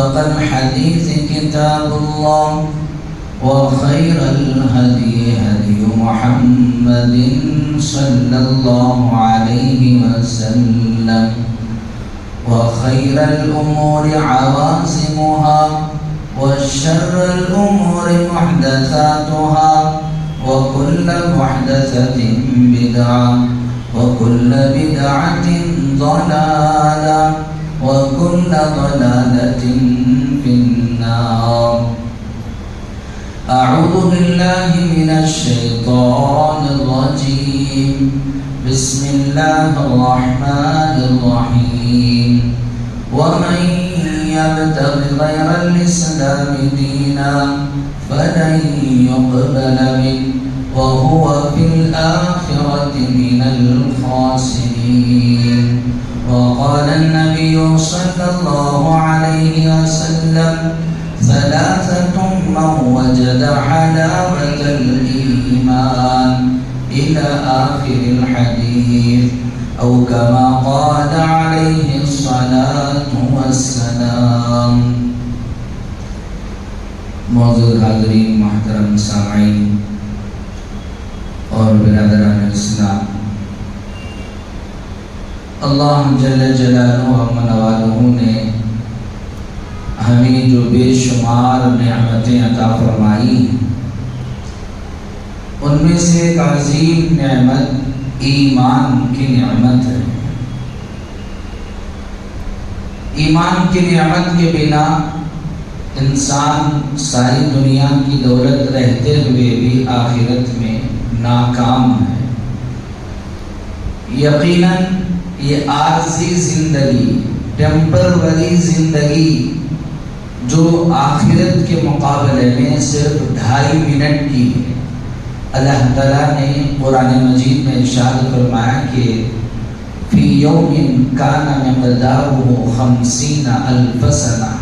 أصدق الحديث كتاب الله وخير الهدي هدي محمد صلى الله عليه وسلم وخير الأمور عوازمها وشر الأمور محدثاتها وكل محدثة بدعة وكل بدعة ضلالة وكل ضلالة في النار. أعوذ بالله من الشيطان الرجيم. بسم الله الرحمن الرحيم. ومن يبتغ غير الإسلام دينا فلن يقبل منه وهو في الآخرة من الخاسرين. وقال النبي صلى الله عليه وسلم ثلاثة من وجد حلاوة الإيمان إلى آخر الحديث أو كما قال عليه الصلاة والسلام. معزز حاضرین، محترم سامعین اور برادران اسلام، اللہ جل جلالہ و منوالہ نے ہمیں جو بے شمار نعمتیں عطا فرمائی، ان میں سے ایک عظیم نعمت ایمان کی نعمت ہے۔ ایمان کی نعمت کے بنا انسان ساری دنیا کی دولت رہتے ہوئے بھی آخرت میں ناکام ہے۔ یقیناً یہ عارضی زندگی، ٹیمپروری زندگی، جو آخرت کے مقابلے میں صرف 2.5 منٹ کی ہے۔ اللہ تعالیٰ نے قرآن مجید میں ارشاد فرمایا کہ فی یوم کان مقدارہ 50,000 سنہ،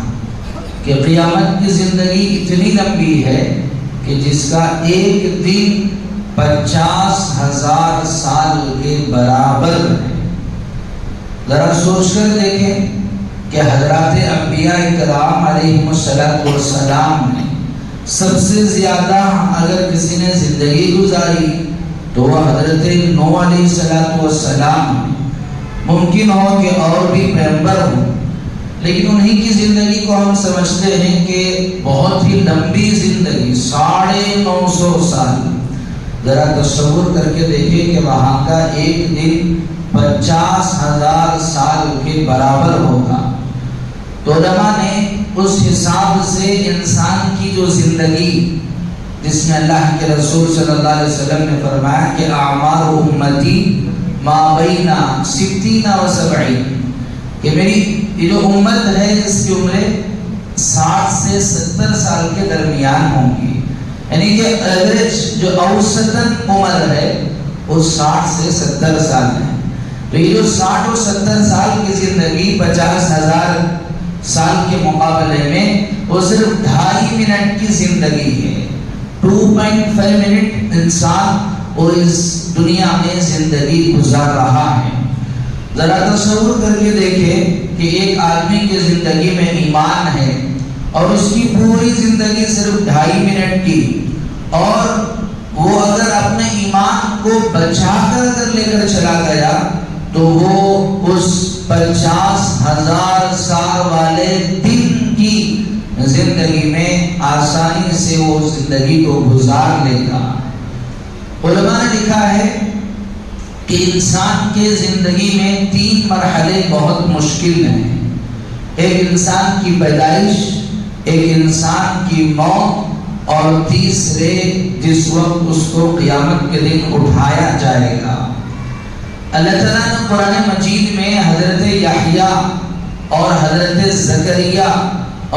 کہ قیامت کی زندگی اتنی لمبی ہے کہ جس کا ایک دن 50,000 سال کے برابر ہے۔ ذرا سوچ کر دیکھیں کہ حضرات انبیاء کرام علیہم السلام نے سب سے زیادہ اگر کسی نے زندگی گزاری تو وہ حضرت نوح علیہ السلام۔ ممکن ہو کہ اور بھی پیغمبر ہوں، لیکن انہی کی زندگی کو ہم سمجھتے ہیں کہ بہت ہی لمبی زندگی، 950 سال۔ ذرا تصور کر کے دیکھیں کہ وہاں کا ایک دن 50,000 سال کے برابر ہوگا۔ تو علماء نے اس حساب سے انسان کی جو زندگی، جس میں اللہ کے رسول صلی اللہ علیہ وسلم نے فرمایا کہ اعمار امتی ما بین 60 و 70، کہ میری یہ جو امت ہے اس کی عمریں 60 سے 70 سال کے درمیان ہوں گی، یعنی کہ ایوریج جو اوسطاً عمر ہے وہ 60 سے 70 سال ہے۔ تو یہ جو 60 اور 70 سال کی زندگی 50,000 سال کے مقابلے میں وہ صرف 2.5 منٹ کی زندگی ہے۔ 2.5 منٹ انسان وہ اس دنیا میں زندگی گزار رہا ہے۔ ذرا تصور کر کے دیکھیں کہ ایک آدمی کی زندگی میں ایمان ہے اور اس کی پوری زندگی صرف 2.5 منٹ کی، اور وہ اگر اپنے ایمان کو بچا کر لے کر چلا گیا تو وہ اس 50,000 سال والے دن کی زندگی میں آسانی سے وہ زندگی کو گزار لے گا۔ علماء نے لکھا ہے کہ انسان کے زندگی میں 3 مرحلے بہت مشکل ہیں۔ ایک انسان کی پیدائش، ایک انسان کی موت، اور تیسرے جس وقت اس کو قیامت کے دن اٹھایا جائے گا۔ اللہ تعالیٰ نے قرآن مجید میں حضرت یحییٰ اور حضرت زکریا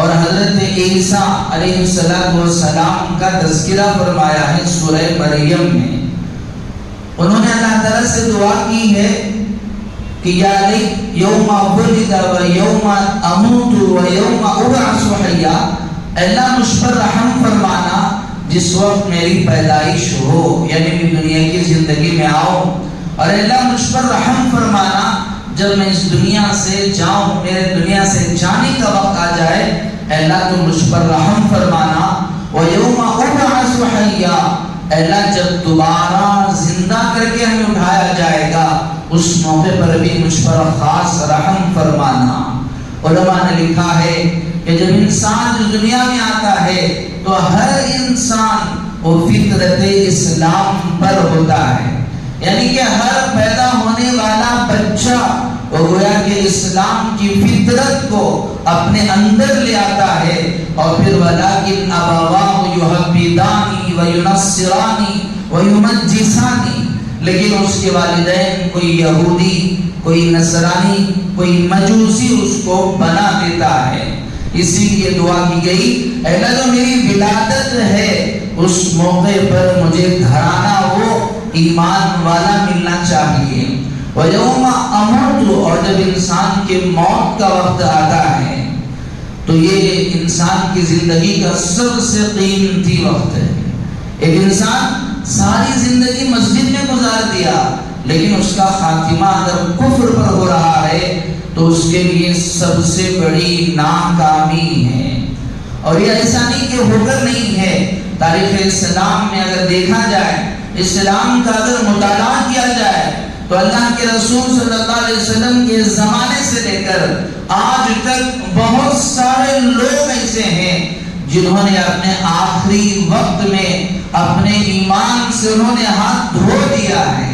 اور حضرت عیسیٰ علیہ السلام کا تذکرہ فرمایا ہے سورہ مریم میں۔ انہوں نے اللہ تعالیٰ سے دعا کی ہے کہ یا لیت یوم ولد و یوم اموت و یوم ابعث حیا، اللہ مجھ پر رحم فرمانا جس وقت میری پیدائش ہو، یعنی میں دنیا کی زندگی میں آؤں، اور اللہ مجھ پر رحم فرمانا جب میں اس دنیا سے جاؤں، میرے دنیا سے جانے کا وقت آ جائے اے اللہ تو مجھ پر رحم فرمانا، وَيَوْمَ أُبْعَثُ حَيًّا، اے اللہ جب دوبارہ زندہ کر کے ہمیں اٹھایا جائے گا اس موقع پر بھی مجھ پر خاص رحم فرمانا۔ علماء نے لکھا ہے کہ جب انسان اس دنیا میں آتا ہے تو ہر انسان وہ فطرت اسلام پر ہوتا ہے، یعنی کہ ہر پیدا ہونے والا بچہ وہ گویا کہ اسلام کی فطرت کو اپنے اندر لے آتا ہے، اور پھر وَلَٰكِنْ أَبَوَاهُ يُحَوِّدَانِهِ وَيُنَصِّرَانِهِ وَيُمَجِّسَانِهِ، لیکن اس کے والدین کوئی یہودی، کوئی نصرانی، کوئی مجوسی اس کو بنا دیتا ہے۔ اسی لیے دعا کی گئی، اے اللہ جو میری ولادت ہے اس موقع پر مجھے گھرانہ وہ ایمان والا ملنا چاہیے۔ وَيَوْمَ أَمُوتُ، اور جب انسان کے موت کا وقت آتا ہے تو یہ انسان کی زندگی کا سب سے قیمتی وقت ہے۔ ایک انسان ساری زندگی مسجد میں گزار دیا لیکن اس کا خاتمہ اگر کفر پر ہو رہا ہے تو اس کے لیے سب سے بڑی ناکامی ہے۔ اور یہ ایسا نہیں کہ ہو کر نہیں ہے، تاریخ اسلام میں اگر دیکھا جائے، اسلام کا اگر مطالعہ کیا جائے تو اللہ کے رسول صلی اللہ علیہ وسلم کے زمانے سے لے کر آج تک بہت سارے لوگ ایسے ہیں جنہوں نے اپنے آخری وقت میں اپنے ایمان سے انہوں نے ہاتھ دھو دیا ہے۔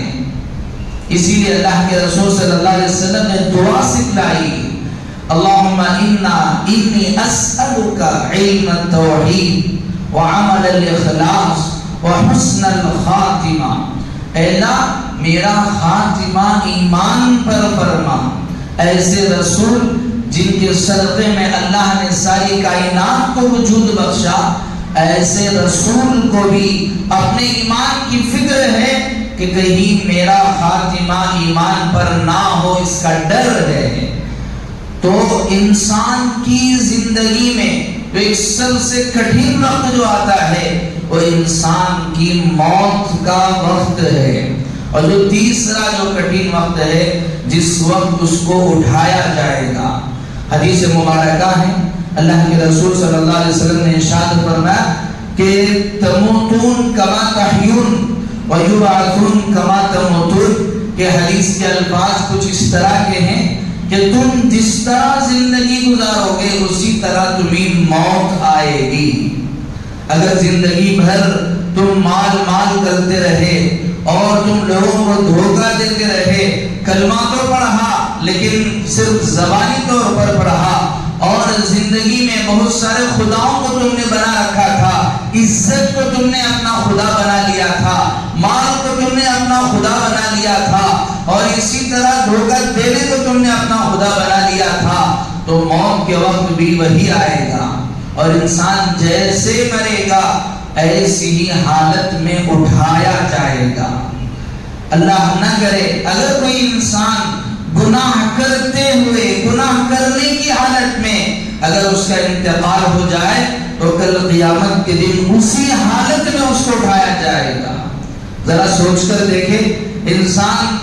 اسی لیے اللہ کے رسول صلی اللہ علیہ وسلم نے دعا سکھلائی، اللہم انی اسألک علم التوحید وعمل الاخلاص وحسن الخاتمہ، اے اللہ میرا خاتمہ ایمان پر فرما۔ ایسے رسول جن کے صدقے میں اللہ نے ساری کائنات کو وجود بخشا، ایسے رسول کو بھی اپنے ایمان کی فکر ہے کہ کہیں میرا خاتمہ ایمان پر نہ ہو، اس کا ڈر ہے۔ تو انسان کی زندگی میں جو ایک سب سے کٹھن وقت جو آتا ہے وہ انسان کی موت کا وقت ہے، اور جو تیسرا جو کٹھن وقت ہے جس وقت اس کو اٹھایا جائے گا۔ حدیث مبارکہ ہے، اللہ کے رسول صلی اللہ علیہ وسلم نے ارشاد فرمایا کہ تموتون کما تحیون ویبعثون کما تموتون، کہ حدیث کے الفاظ کچھ اس طرح کے ہیں کہ تم جس طرح زندگی گزارو گے اسی طرح تمہیں موت آئے گی۔ اگر زندگی بھر تم مال مال کرتے رہے اور تم لوگوں کو دھوکہ دیتے رہے، کلمہ تو پڑھا لیکن صرف زبانی طور پر پڑھا، اور زندگی میں بہت سارے خداؤں کو تم نے بنا رکھا تھا، عزت کو تم نے اپنا خدا بنا لیا تھا، مال کو تم نے اپنا خدا بنا لیا تھا، اور اسی طرح دھوکہ دینے کو تم نے اپنا خدا بنا لیا تھا، تو موت کے وقت بھی وہی آئے گا، اور انسان جیسے مرے گا ایسی ہی حالت میں اٹھایا جائے گا۔ اللہ نہ کرے اگر کوئی انسان گناہ کرتے ہوئے، گناہ کرنے کی حالت میں اگر اس کا انتقال ہو جائے تو کل قیامت کے دن اسی حالت میں اس کو اٹھایا جائے گا۔ ذرا سوچ کر دیکھیں، انسان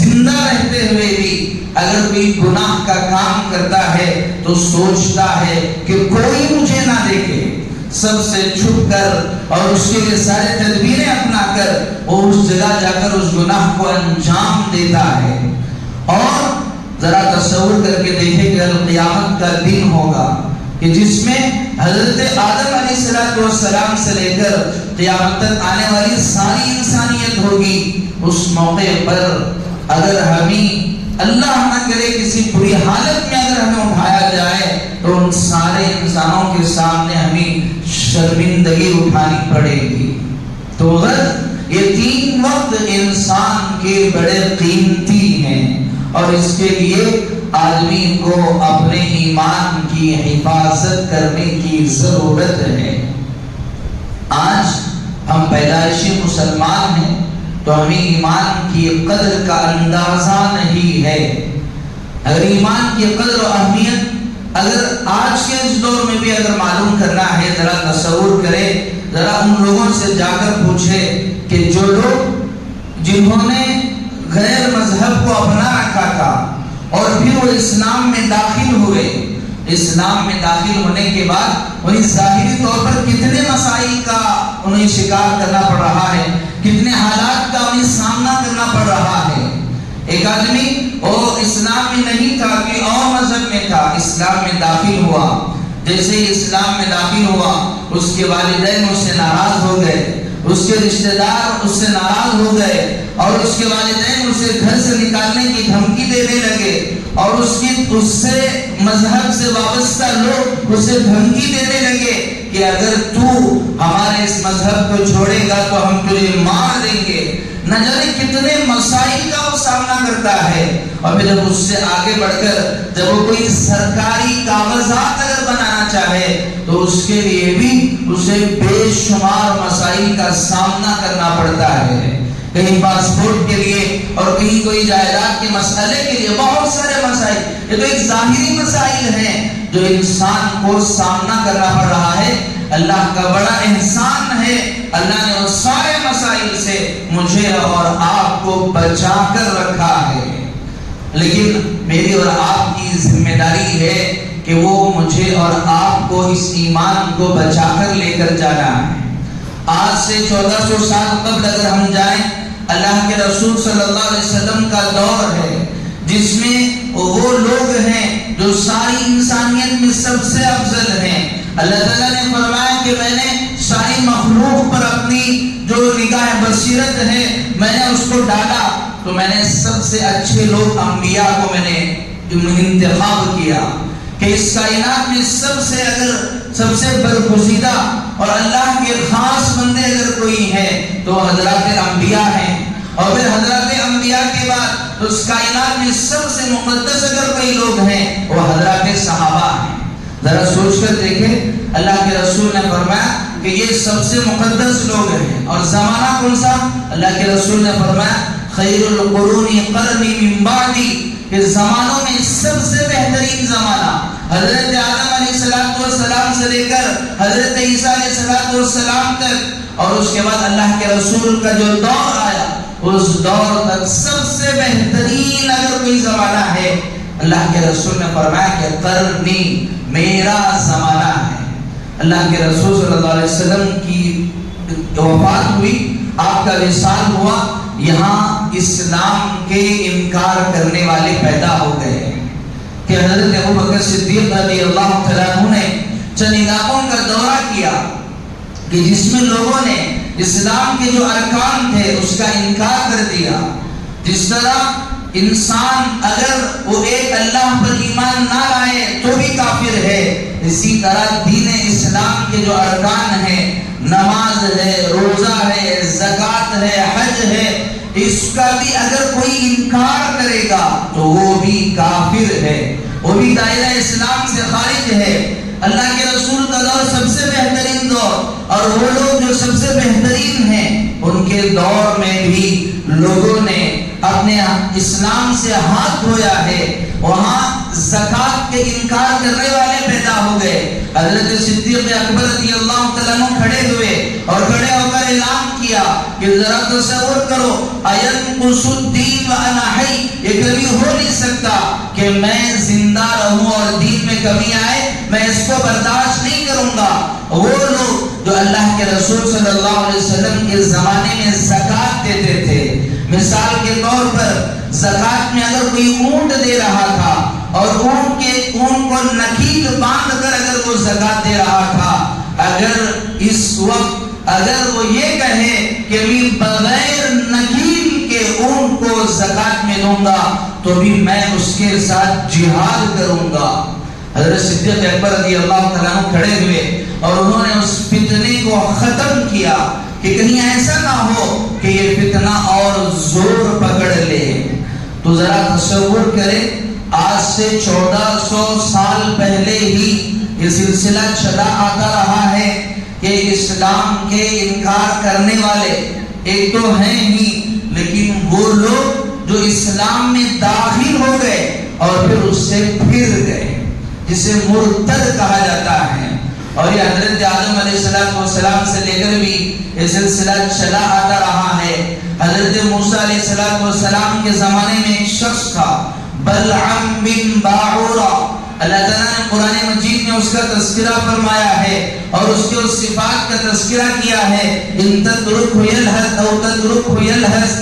زندہ رہتے ہوئے بھی اگر کوئی گناہ کا کام کرتا ہے تو سوچتا ہے کہ کوئی مجھے نہ دیکھے، سب سے چھپ کر اور اس کے لیے سارے تدبیریں اپنا کر وہ اس جگہ جا کر اس گناہ کو انجام دیتا ہے۔ اور ذرا تصور کر کے دیکھیں کہ قیامت کا دن ہوگا کہ جس میں حضرت آدم علیہ السلام سے لے کر قیامت تک آنے والی ساری انسانیت ہوگی۔ اس موقع پر اگر ہمیں اللہ نہ کرے کسی بری حالت میں اگر ہمیں اٹھایا جائے تو ان سارے انسانوں کے سامنے ہمیں شرمندگی اٹھانی پڑے گی۔ تو غرض یہ تین وقت انسان کے بڑے قیمتی ہیں، اور اس کے لیے آدمی کو اپنے ایمان کی حفاظت کرنے کی ضرورت ہے۔ آج ہم پیدائشی مسلمان ہیں تو ہمیں ایمان کی قدر کا اندازہ نہیں ہے۔ اگر ایمان کی قدر و اہمیت اگر آج کے اس دور میں بھی اگر معلوم کرنا ہے، ذرا تصور کرے، ذرا ان لوگوں سے جا کر پوچھے کہ جو لوگ جنہوں نے غیر مذہب کو اپنا رکھا تھا اور پھر وہ اسلام میں داخل ہوئے، اسلام میں داخل ہونے کے بعد انہیں ظاہری طور پر کتنے مسائل کا انہیں شکار کرنا پڑ رہا ہے، کتنے حالات کا انہیں سامنا کرنا پڑ رہا ہے۔ ایک آدمی وہ اسلام میں نہیں تھا کہ اور مذہب میں تھا، اسلام میں داخل ہوا، جیسے ہی اسلام میں داخل ہوا اس کے والدین اس سے ناراض ہو گئے، اس کے رشتہ دار اس سے ناراض ہو گئے، اور اس کے والدین اسے گھر سے نکالنے کی دھمکی دینے لگے، اور اس سے مذہب سے وابستہ لوگ اسے دھمکی دینے لگے کہ اگر تو ہمارے اس مذہب کو چھوڑے گا تو ہم تجھے مار دیں گے۔ نہ جانے کتنے مسائل کا وہ سامنا کرتا ہے۔ اور پھر جب اس سے آگے بڑھ کر جب وہ کوئی سرکاری کاغذات اگر بنانا چاہے تو اس کے لیے بھی اسے بے شمار مسائل کا سامنا کرنا پڑتا ہے۔ کہیں پاسپورٹ کے لیے اور کہیں کوئی جائیداد کے مسئلے کے لیے بہت سارے مسائل، یہ تو ایک ظاہری مسائل ہیں جو انسان کو سامنا کرنا پڑ رہا ہے۔ اللہ کا بڑا احسان ہے، اللہ نے اس سارے مسائل سے مجھے اور آپ کو بچا کر رکھا ہے، لیکن میری اور آپ کی ذمہ داری ہے کہ وہ مجھے اور آپ کو اس ایمان کو بچا کر لے کر جانا ہے۔ آج سے 1400 سال قبل اگر ہم جائیں، اللہ کے رسول صلی اللہ علیہ وسلم کا دور ہے جس میں وہ لوگ ہیں جو ساری انسانیت میں سب سے افضل ہیں۔ اللہ تعالیٰ نے فرمایا کہ میں نے ساری مخلوق پر اپنی جو نگاہ بصیرت ہے میں نے اس کو ڈالا، تو میں نے سب سے اچھے لوگ انبیاء کو میں نے انتخاب کیا کہ اس کائنات میں سب سے برگزیدہ اور اللہ کے خاص بندے اگر کوئی ہے تو حضرات انبیاء ہیں، اور پھر حضرات انبیاء کے بعد اس کائنات میں سب سے مقدس اگر کوئی لوگ ہیں وہ حضرات صحابہ ہیں۔ ذرا سوچ کر دیکھیں، اللہ کے رسول نے فرمایا کہ یہ سب سے مقدس لوگ ہیں، اور زمانہ کون سا؟ اللہ کے رسول نے فرمایا خیر القرون قرنی من بعدی، کہ زمانوں میں سب سے بہترین زمانہ حضرت آدم علیہ السلام سے لے کر حضرت عیسیٰ علیہ السلام تک، اور اس کے بعد اللہ کے رسول کا جو دور آیا اس دور تک سب سے بہترین اگر کوئی زمانہ ہے، اللہ کے رسول نے فرمایا کہ قرنی، میرا زمانہ ہے۔ اللہ کے رسول صلی اللہ علیہ وسلم کی وفات ہوئی، آپ کا وصال ہوا، یہاں اسلام کے انکار کرنے والے پیدا ہو گئے کہ حضرت ابوبکر صدیق رضی اللہ تعالیٰ عنہ نے چند علاقوں کا دورہ کیا کہ جس میں لوگوں نے اسلام کے جو ارکان تھے اس کا انکار کر دیا۔ جس طرح انسان اگر وہ ایک اللہ پر ایمان نہ لائے تو بھی کافر ہے، اسی طرح دین اسلام کے جو ارکان ہیں، نماز ہے، روزہ ہے، زکوٰۃ ہے، حج ہے، اس کا بھی اگر کوئی انکار کرے گا تو وہ بھی کافر ہے، وہ بھی دائرہ اسلام سے خارج ہے۔ اللہ کے رسول کا دور سب سے بہترین دور، اور وہ لوگ جو سب سے بہترین ہیں ان کے دور میں بھی لوگوں نے اپنے اسلام سے ہاتھ دھویا ہے، وہاں زکوٰۃ کے انکار کرنے والے پیدا ہو گئے۔ حضرت صدیق اکبر رضی اللہ تعالیٰ عنہ کھڑے ہوئے اور کھڑے ہو کر اعلان کیا کہ ذرا تصور کرو، اَيَنْقُصُ الدِّينُ وَأَنَا حَيٌّ، یہ کبھی ہو نہیں سکتا کہ میں زندہ رہوں اور دین میں کمی آئے، میں اس کو برداشت نہیں کروں گا۔ وہ لوگ جو اللہ کے رسول صلی اللہ علیہ وسلم کے زمانے میں زکوٰۃ دیتے تھے، مثال کے طور پر زکوٰۃ میں اگر کوئی اونٹ دے رہا تھا اور اونٹ کو نکیل باندھ کر اگر وہ زکوٰۃ دے رہا تھا، اگر اس وقت اگر وہ یہ کہے کہ میں بغیر نکیل کے اونٹ کو زکوٰۃ میں دوں گا تو بھی میں اس کے ساتھ جہاد کروں گا۔ حضرت صدیق اکبر رضی اللہ تعالیٰ عنہ کھڑے ہوئے اور انہوں نے اس فتنے کو ختم کیا کہ کہیں ایسا نہ ہو کہ یہ فتنہ اور زور پکڑ لے۔ تو ذرا تصور کریں، آج سے 1400 سال پہلے ہی یہ سلسلہ چلا آتا رہا ہے کہ اسلام کے انکار کرنے والے ایک تو ہیں ہی، لیکن وہ لوگ جو اسلام میں داخل ہو گئے اور پھر اس سے پھر گئے، جسے مرتد کہا جاتا ہے۔ اور یہ حضرت آدم علیہ السلام سے لے کر بھی یہ سلسلہ چلا آتا رہا ہے۔ حضرت موسیٰ علیہ السلام کے زمانے میں ایک شخص تھا، بلعم بن باعورہ، اللہ تعالیٰ نے قرآن مجید میں اس کا تذکرہ فرمایا ہے اور اس کے اس صفات کا تذکرہ کیا ہے، ان تترکہ یلہث او تترکہ یلہث،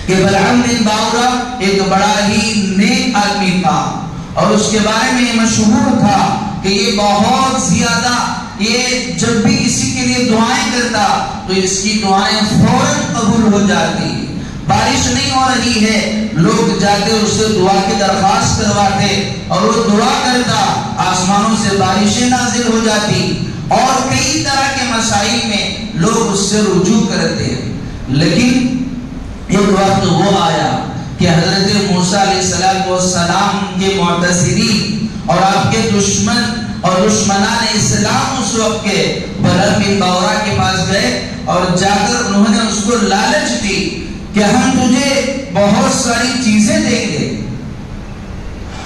کہ بلعام بن باورا ایک بڑا ہی نیک آدمی تھا اور اس کے بارے میں یہ مشہور تھا کہ یہ بہت زیادہ، یہ جب بھی کسی کے لیے دعائیں کرتا تو اس کی دعائیں فوراً قبول ہو جاتی۔ بارش نہیں ہو رہی ہے، لوگ جاتے اس سے دعا کی درخواست کرواتے اور وہ دعا کرتا، آسمانوں سے بارشیں نازل ہو جاتی اور کئی طرح کے مسائل میں لوگ اس سے رجوع کرتے۔ لیکن ایک وقت وہ آیا کہ حضرت موسیٰ علیہ السلام کے معتذرین اور آپ کے دشمن اور دشمنان اسلام اس وقت کے بلعام بن باورا کے پاس گئے اور جا کر انہوں نے اس کو لالچ دی کہ ہم تجھے بہت ساری چیزیں دیں گے،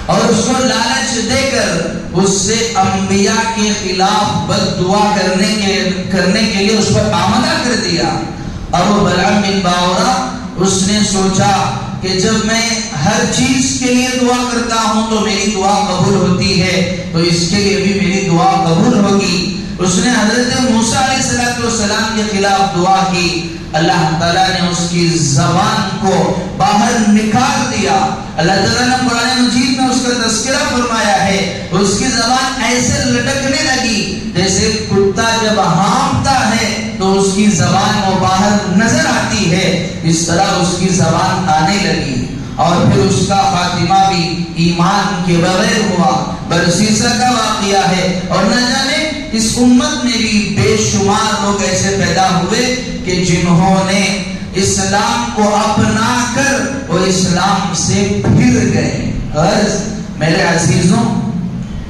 اور اس کو لالچ دے کر اس سے انبیاء کے خلاف بد دعا کرنے کے لیے اس پر آمادہ کر دیا۔ اور وہ بلعام بن باورا اس نے سوچا کہ جب میں ہر چیز کے لیے دعا کرتا ہوں تو میری دعا قبول ہوتی ہے، تو اس کے لیے بھی میری دعا قبول ہوگی۔ اس نے حضرت موسیٰ علیہ السلام کے خلاف دعا کی، اللہ تعالیٰ نے اس کی زبان کو باہر نکال دیا۔ اللہ تعالیٰ نے قرآن مجید میں اس کا تذکرہ فرمایا ہے، اس کی زبان ایسے لٹکنے لگی جیسے کتا جب ہانپتا ہے تو اس کی زبان وہ باہر نظر آتی ہے، اس طرح اس کی زبان آنے لگی۔ اور پھر اس کا خاتمہ بھی ایمان کے بغیر ہوا۔ برسیسہ کا واقعہ ہے، اور نہ جانے اس امت میں بھی بے شمار لوگ ایسے پیدا ہوئے کہ جنہوں نے اسلام کو اپنا کر وہ اسلام سے پھر گئے۔ غرض میرے عزیزوں،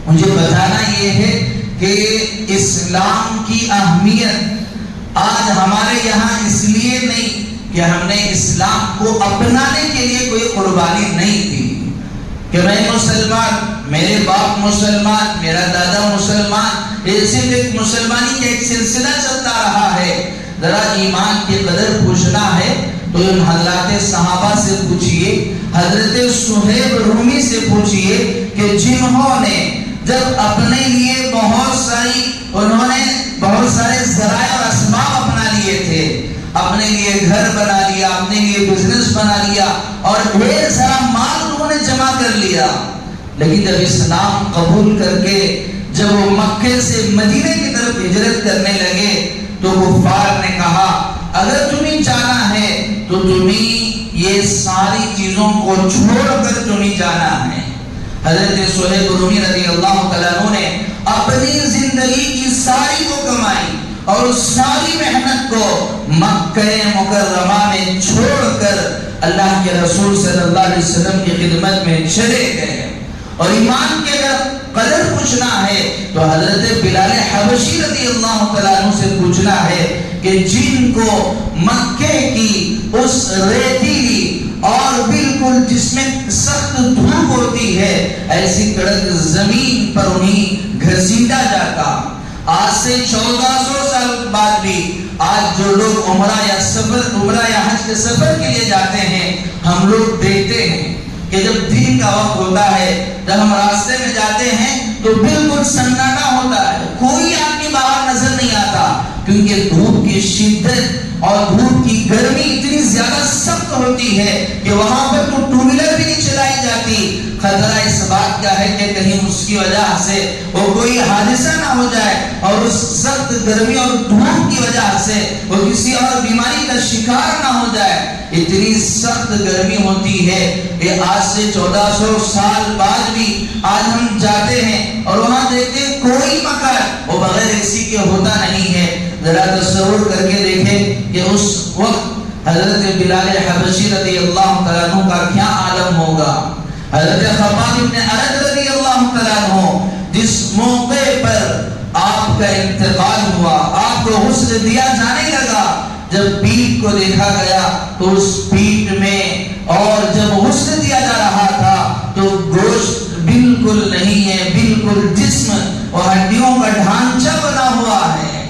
مجھے بتانا یہ ہے کہ اسلام کی اہمیت آج ہمارے یہاں اس لیے نہیں کہ ہم نے اسلام کو اپنانے کے لیے کوئی قربانی نہیں دی کہ میں مسلمان، میرے باپ مسلمان، میرا دادا مسلمان، ایسے ایک مسلمانی کا ایک سلسلہ چلتا رہا ہے۔ ذرا ایمان کی قدر پوچھنا ہے تو ان حضرات صحابہ سے پوچھئے، حضرت صہیب رومی سے پوچھئے کہ جنہوں نے جب اپنے لیے بہت سارے ذرائع اور اسباب اپنا لیے تھے، اپنے لیے گھر بنا لیا، اپنے لیے بزنس بنا لیا اور ڈھیر سارا مال انہوں نے جمع کر لیا، لیکن جب اسلام قبول کر کے جب وہ مکے سے مدینے کی طرف ہجرت کرنے لگے تو کفار نے کہا اگر تمہیں جانا ہے تو تمہیں یہ ساری چیزوں کو چھوڑ کر تمہیں جانا ہے۔ حضرت صہیب رومی رضی اللہ تعالیٰ عنہ نے اپنی زندگی کی ساری وہ کمائی اور ساری محنت کو مکہ مکرمہ میں چھوڑ کر اللہ کے رسول صلی اللہ علیہ وسلم کی خدمت میں چلے گئے۔ اور ایمان کے اگر قدر پوچھنا ہے تو حضرت بلال حبشی رضی اللہ تعالیٰ عنہ سے پوچھنا ہے کہ جن کو مکے کی اس ریتیلی اور بالکل جس میں سخت دھوپ ہوتی ہے ایسی کڑک زمین پر انہیں گھسیٹا جاتا، آج سے 1400 سال بعد بھی آج جو لوگ عمرہ یا حج کے سفر کے لیے جاتے ہیں، ہم لوگ دیکھتے ہیں کہ جب دن کا وقت ہوتا ہے، جب ہم راستے میں جاتے ہیں تو بالکل سناٹا ہوتا ہے، کوئی آدمی باہر نظر نہیں آتا، کیونکہ دھوپ کی شدت اور دھوپ کی گرمی اتنی زیادہ سخت ہوتی ہے کہ وہاں پر تو ٹو ویلر بھی نہیں چلائی جاتی۔ خطرہ اس بات کا ہے کہ کہیں اس کی وجہ سے وہ کوئی حادثہ نہ ہو جائے اور اس سخت گرمی اور دھوپ کی وجہ سے وہ کسی اور بیماری کا شکار نہ ہو جائے۔ اتنی سخت گرمی ہوتی ہے کہ آج سے 1400 سال بعد بھی آج ہم جاتے ہیں اور وہاں دیکھتے ہیں کوئی مکان وہ بغیر اسی کے ہوتا نہیں ہے۔ ذرا تصور کر کے دیکھیں کہ اس وقت حضرت بلال حبشی رضی اللہ تعالیٰ عنہ کا کیا عالم ہوگا۔ حضرت خباب بن ارد رضی اللہ تعالیٰ عنہ جس موقع پر آپ کا انتقال ہوا، آپ کو غسل دیا جانے لگا، جب پیٹ کو دیکھا گیا تو اس پیٹ میں اور جب غسل دیا جا رہا تھا تو گوشت بالکل نہیں ہے، بالکل جسم اور ہڈیوں کا ڈھانچہ بنا ہوا ہے،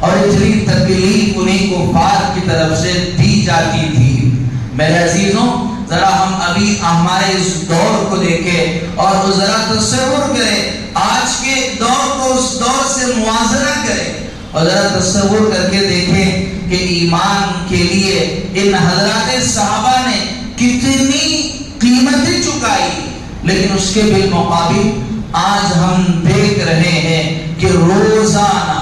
اور اتنی تکلیف انہیں کفار کی طرف سے دی جاتی تھی۔ میرے عزیزوں، ذرا ہم ابھی ہمارے اس دور کو دیکھیں اور ذرا تصور کریں، آج کے دور کو اس دور سے موازنہ کریں اور ذرا تصور کر کے دیکھیں کہ ایمان کے لیے ان حضرات صحابہ نے کتنی قیمتیں چکائی، لیکن اس کے بالمقابل آج ہم دیکھ رہے ہیں کہ روزانہ،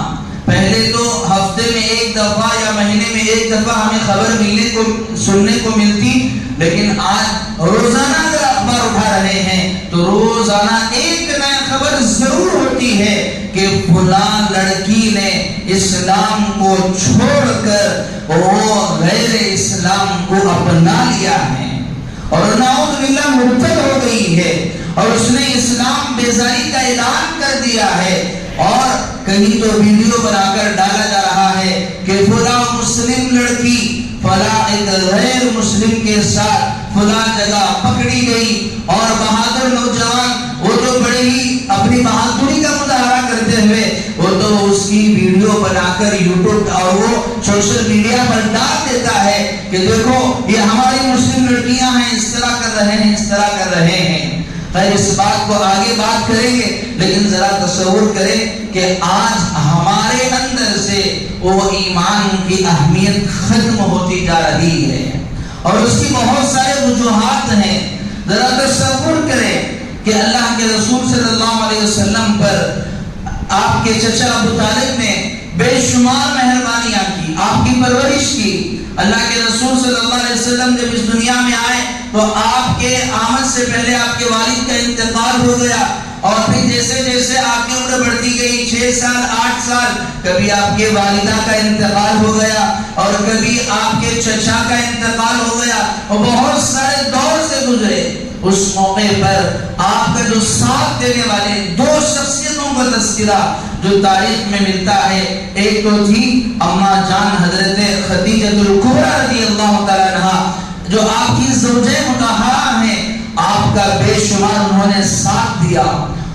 پہلے تو ہفتے میں ایک دفعہ یا مہینے میں ایک دفعہ ہمیں خبر سننے کو ملتی، لیکن آج روزانہ اگر اخبار اٹھا رہے ہیں تو روزانہ ایک نیا خبر ضرور ہوتی ہے کہ فلاں لڑکی نے اسلام کو چھوڑ کر وہ غیر اسلام کو اپنا لیا ہے اور نعوذ باللہ مرتد ہو گئی ہے اور اس نے اسلام بیزاری کا اعلان کر دیا ہے، اور کہیں تو ویڈیو بنا کر ڈالا جا رہا ہے کہ فلاں مسلم لڑکی فلاں ایک غیر مسلم کے ساتھ فلاں جگہ پکڑی گئی، اور بہادر نوجوان وہ تو بڑے ہی اپنی بہادری کا مظاہرہ کرتے ہوئے وہ تو اس کی ویڈیو بنا کر یوٹیوب اور وہ سوشل میڈیا پر ڈال دیتا ہے کہ دیکھو یہ ہماری مسلم لڑکیاں ہیں، اس طرح کر رہے ہیں، اس طرح کر رہے ہیں۔ خیر اس بات کو آگے بات کریں گے، لیکن ذرا تصور کریں کہ آج ہمارے اندر سے وہ ایمان کی اہمیت ختم ہوتی جا رہی ہے اور اس کی بہت سارے وجوہات ہیں۔ ذرا تصور کریں کہ اللہ کے رسول صلی اللہ علیہ وسلم پر آپ کے چچا ابو طالب نے بے شمار مہربانیاں کی، آپ کی پرورش کی۔ اللہ کے رسول صلی اللہ علیہ وسلم جب اس دنیا میں آئے تو آپ کے آمد سے پہلے آپ کے والد کا انتقال ہو گیا، اور پھر جیسے جیسے آپ کی عمر بڑھتی گئی 6 سال 8 سال، کبھی آپ کے والدہ کا انتقال ہو گیا اور کبھی آپ کے چچا کا انتقال ہو گیا، اور بہت سارے دور سے گزرے۔ اس موقع پر آپ کا جو ساتھ دینے والے 2 شخصیتوں کا تذکرہ جو تاریخ میں ملتا ہے، ایک تو تھی اماں جان حضرت خدیجہ الکبریٰ رضی اللہ تعالیٰ عنہا جو آپ کی زوجہ مطہرہ ہیں، آپ کا بے شمار انہوں نے ساتھ دیا،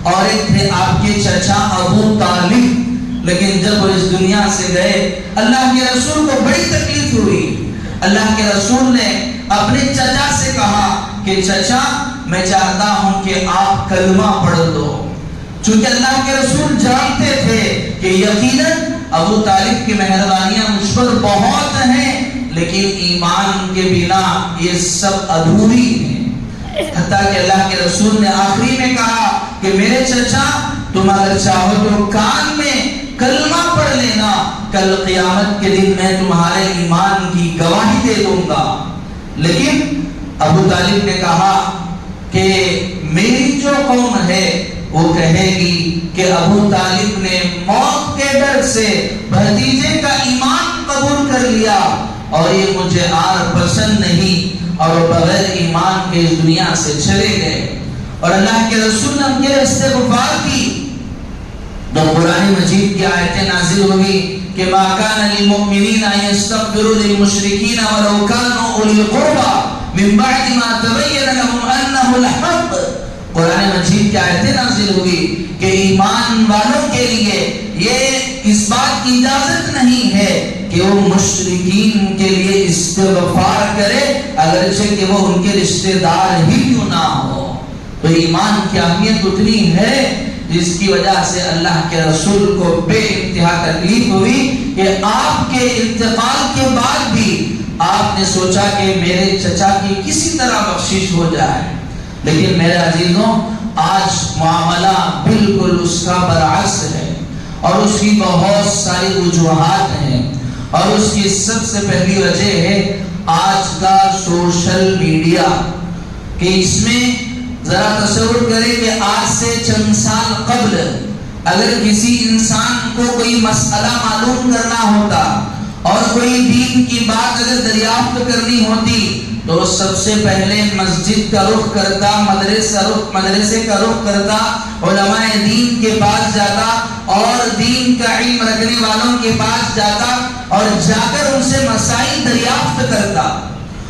اور ایک تھے آپ کے چچا ابو طالب، لیکن جب وہ اس دنیا سے گئے اللہ کے رسول کو بڑی تکلیف ہوئی۔ اللہ کے رسول نے اپنے چچا سے کہا کہ چچا میں چاہتا ہوں کہ آپ کلمہ پڑھ دو، چونکہ اللہ کے رسول جانتے تھے کہ یقیناً ابو طالب کی مہربانیاں مجھ پر بہت ہیں، لیکن ایمان کے بنا یہ سب ادھوری ہیں۔ حتیٰ کہ اللہ کے رسول نے آخری میں کہا کہ میرے چچا تم اگر چاہو تو کان میں کلمہ پڑھ لینا، کل قیامت کے دن میں تمہارے ایمان کی گواہی دے دوں گا۔ لیکن ابو طالب نے کہا کہ میری جو قوم ہے وہ کہے گی کہ ابو طالب نے موت کے ڈر سے بھتیجے کا ایمان قبول کر لیا اور یہ مجھے آر پسند نہیں، اور بغیر ایمان کے اس دنیا سے چلے گئے۔ اور اللہ کے رسول نے ان کے استغفار کی، تو قرآن مجید کی آیتیں نازل ہوئی کہ ما کان للمؤمنین ان یستغفروا للمشرکین ولو کانوا اولی القربى من بعد ما تبین لهم انه الحق۔ قرآن مجید کی آیتیں نازل ہوئی کہ ایمان والوں کے لیے یہ اس بات کی اجازت نہیں ہے کہ وہ مشرکین کے لیے استغفار کرے اگرچہ کہ وہ ان کے رشتہ دار ہی کیوں نہ ہو۔ تو ایمان کی اہمیت اتنی ہے جس کی وجہ سے اللہ کے رسول کو بے انتہا تکلیف ہوئی کہ آپ کے انتقال کے بعد بھی آپ نے سوچا کہ میرے چچا کی کسی طرح بخشش ہو جائے، لیکن میرے عزیزوں آج معاملہ بالکل اس کا برعکس ہے، اور اس کی بہت ساری وجوہات ہیں، اور اس کی سب سے پہلی وجہ ہے آج کا سوشل میڈیا، کہ اس میں ذرا تصور کریں کہ آج سے چند سال قبل اگر کسی انسان کو کوئی مسئلہ معلوم کرنا ہوتا اور کوئی دین کی بات اگر دریافت کرنی ہوتی تو سب سے پہلے مسجد کا رخ کرتا، مدرسے کا رخ کرتا، علماء دین کے پاس جاتا اور دین کا علم رکھنے والوں کے پاس جاتا اور جا کر ان سے مسائل دریافت کرتا